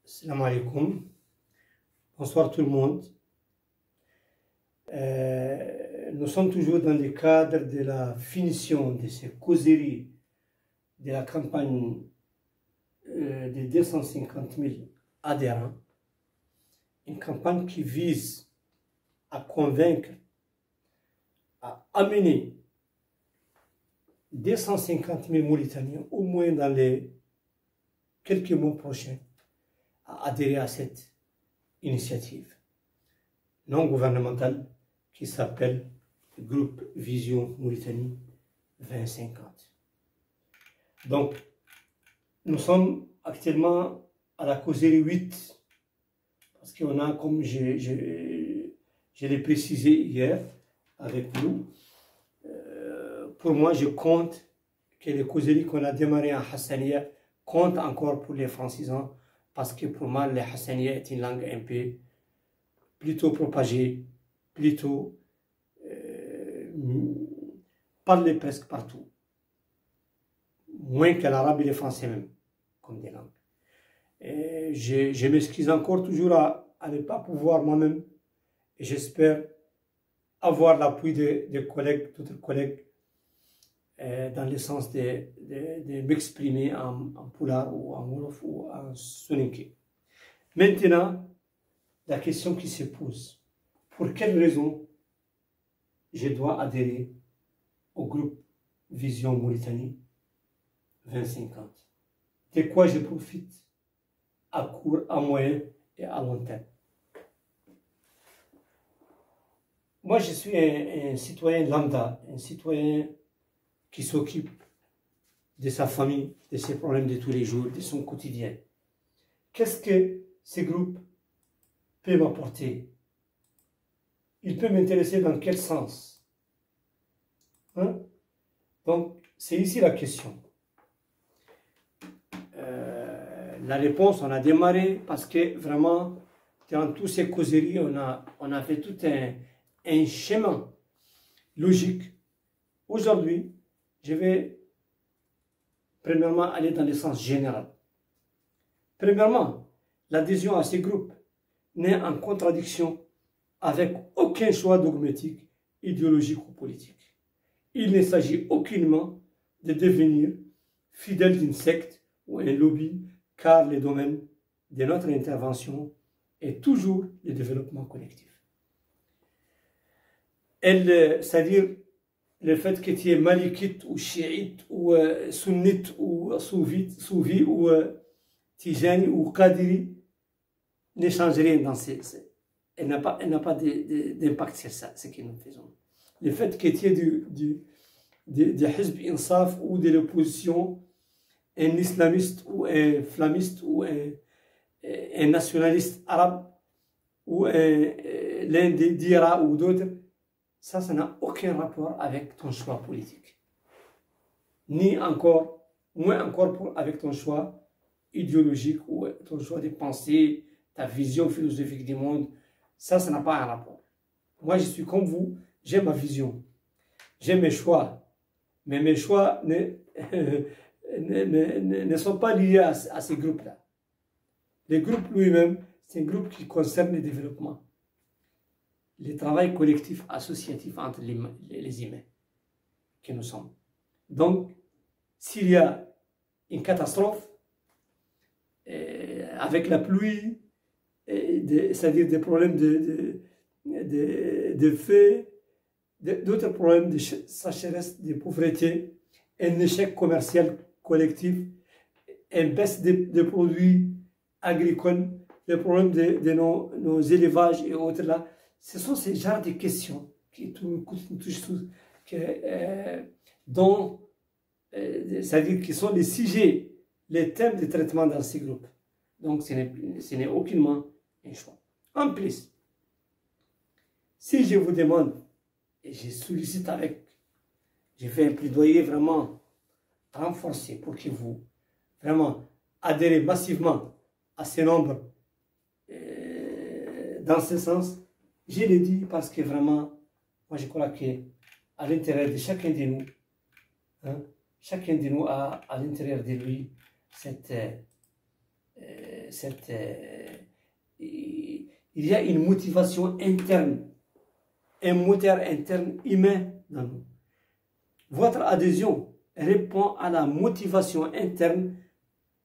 Salam alaikum. Bonsoir tout le monde. Nous sommes toujours dans le cadre de la finition de ces causeries de la campagne de 250 000 adhérents. Une campagne qui vise à convaincre, à amener 250 000 Mauritaniens, au moins dans les quelques mois prochains, à adhérer à cette initiative non gouvernementale qui s'appelle le groupe Vision Mauritanie 2050. Donc, nous sommes actuellement à la causerie 8, parce qu'on a, comme je l'ai précisé hier avec vous, pour moi, je compte que les causeries qu'on a démarrées en Hassania comptent encore pour les francisans, parce que pour moi, le Hassania est une langue un peu plutôt propagée, plutôt parlée presque partout. Moins que l'arabe et le français même, comme des langues. Et je m'excuse encore toujours à ne pas pouvoir moi-même, et j'espère avoir l'appui des collègues, d'autres collègues, dans le sens de m'exprimer en Pulaar ou en Wolof ou en Soninké. Maintenant, la question qui se pose, pour quelle raison je dois adhérer au groupe Vision Mauritanie 2050? De quoi je profite à court, à moyen et à long terme? Moi, je suis un citoyen lambda, un citoyen qui s'occupe de sa famille, de ses problèmes de tous les jours, de son quotidien. Qu'est-ce que ces groupes peuvent m'apporter? Il peut m'intéresser dans quel sens? Donc, c'est ici la question. La réponse, on a démarré parce que vraiment, dans toutes ces causeries, on a fait tout un chemin logique. Aujourd'hui, je vais premièrement aller dans le sens général. Premièrement, l'adhésion à ces groupes n'est en contradiction avec aucun choix dogmatique, idéologique ou politique. Il ne s'agit aucunement de devenir fidèle d'une secte ou un lobby, car le domaine de notre intervention est toujours le développement collectif. C'est-à-dire le fait que tu es malikite ou chiite ou sunnite ou soufi ou tijani ou qadiri ne change rien dans elle n'a pas d'impact sur ça, ce que nous faisons. Le fait que tu aies du Hizb Insaf ou de l'opposition, un islamiste ou un flammiste ou un nationaliste arabe ou l'un des Dira ou d'autres, ça n'a aucun rapport avec ton choix politique. Ni encore, moins encore avec ton choix idéologique ou ton choix de pensée, ta vision philosophique du monde. Ça n'a pas un rapport. Moi, je suis comme vous, j'ai ma vision, j'ai mes choix, mais mes choix ne sont pas liés à ces groupes-là. Le groupe lui-même, c'est un groupe qui concerne le développement, le travail collectif associatif entre les humains que nous sommes. Donc, s'il y a une catastrophe, avec la pluie, c'est-à-dire des problèmes de feu, d'autres problèmes de sécheresse, de pauvreté, un échec commercial collectif, une baisse des produits agricoles, les problèmes de nos élevages et autres là, ce sont ces genres de questions qui nous touchent tous, c'est-à-dire qui sont les sujets, les thèmes de traitement dans ces groupes. Donc ce n'est aucunement un choix. En plus, si je vous demande, et je sollicite j'ai fait un plaidoyer vraiment renforcé pour que vous vraiment adhérez massivement à ce nombre dans ce sens, je l'ai dit parce que vraiment, moi je crois qu'à l'intérieur de chacun de nous, chacun de nous a à l'intérieur de lui cette il y a une motivation interne, un moteur interne humain dans nous. Votre adhésion répond à la motivation interne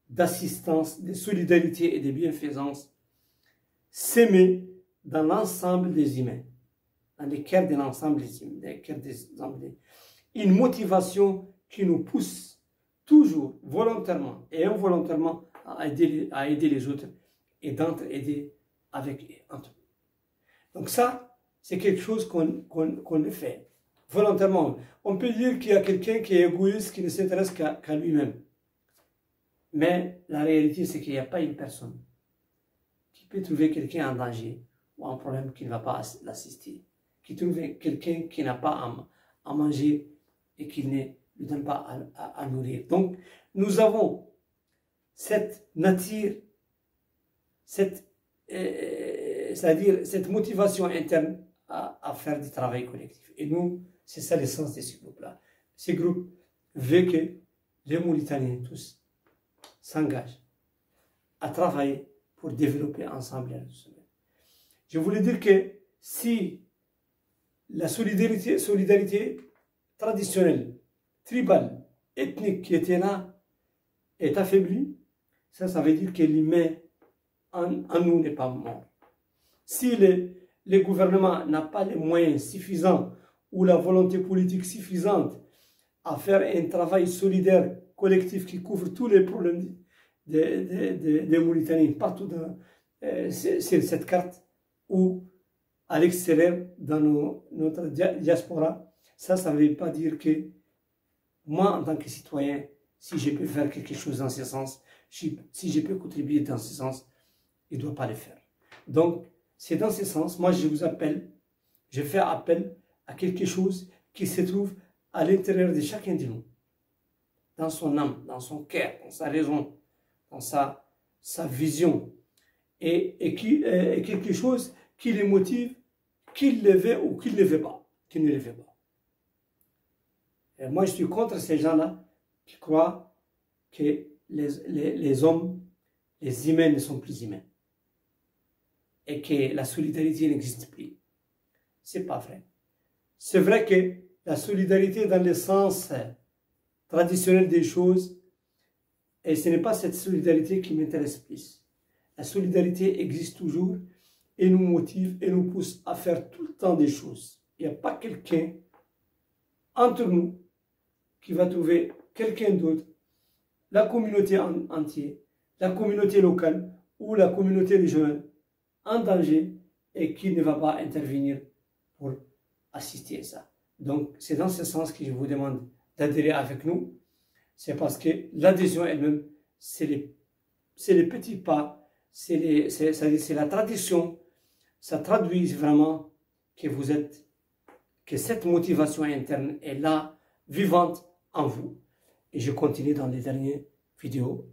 d'assistance, de solidarité et de bienfaisance sémée dans l'ensemble des humains, dans les cœurs de l'ensemble des humains, une motivation qui nous pousse toujours, volontairement et involontairement, à aider les autres et d'entraider entre eux. Donc ça, c'est quelque chose qu'on le fait volontairement. On peut dire qu'il y a quelqu'un qui est égoïste, qui ne s'intéresse qu'à lui-même. Mais la réalité, c'est qu'il n'y a pas une personne qui peut trouver quelqu'un en danger ou en problème qui ne va pas l'assister, qui trouve quelqu'un qui n'a pas à manger et qui ne lui donne pas à nourrir. Donc, nous avons cette nature, c'est-à-dire cette motivation interne à faire du travail collectif. Et nous, c'est ça l'essence de ce groupe-là. Ce groupe veut que les Mauritaniens tous s'engagent à travailler pour développer ensemble la semaine. Je voulais dire que si la solidarité traditionnelle, tribale, ethnique qui était là est affaiblie, ça veut dire que l'humain en nous n'est pas mort. Si le gouvernement n'a pas les moyens suffisants ou la volonté politique suffisante à faire un travail solidaire, collectif qui couvre tous les problèmes des Mauritaniens partout sur cette carte ou à l'extérieur dans notre diaspora, ça ne veut pas dire que moi, en tant que citoyen, si je peux faire quelque chose dans ce sens, si je peux contribuer dans ce sens, il ne doit pas le faire. Donc, c'est dans ce sens, moi je vous appelle, je fais appel à quelque chose qui se trouve à l'intérieur de chacun de nous, dans son âme, dans son cœur, dans sa raison, dans sa vision, et quelque chose qui les motive, qu'il le veut ou qu'il ne le veut pas, qu'il ne le veut pas. Et moi, je suis contre ces gens-là qui croient que les hommes, les humains ne sont plus humains et que la solidarité n'existe plus. C'est pas vrai. C'est vrai que la solidarité dans le sens traditionnel des choses, et ce n'est pas cette solidarité qui m'intéresse plus. La solidarité existe toujours et nous motive et nous pousse à faire tout le temps des choses. Il n'y a pas quelqu'un entre nous qui va trouver quelqu'un d'autre, la communauté entière, la communauté locale ou la communauté régionale en danger et qui ne va pas intervenir pour assister à ça. Donc, c'est dans ce sens que je vous demande d'adhérer avec nous. C'est parce que l'adhésion elle-même, c'est les petits pas, c'est la tradition. Ça traduit vraiment que cette motivation interne est là, vivante en vous. Et je continue dans les dernières vidéos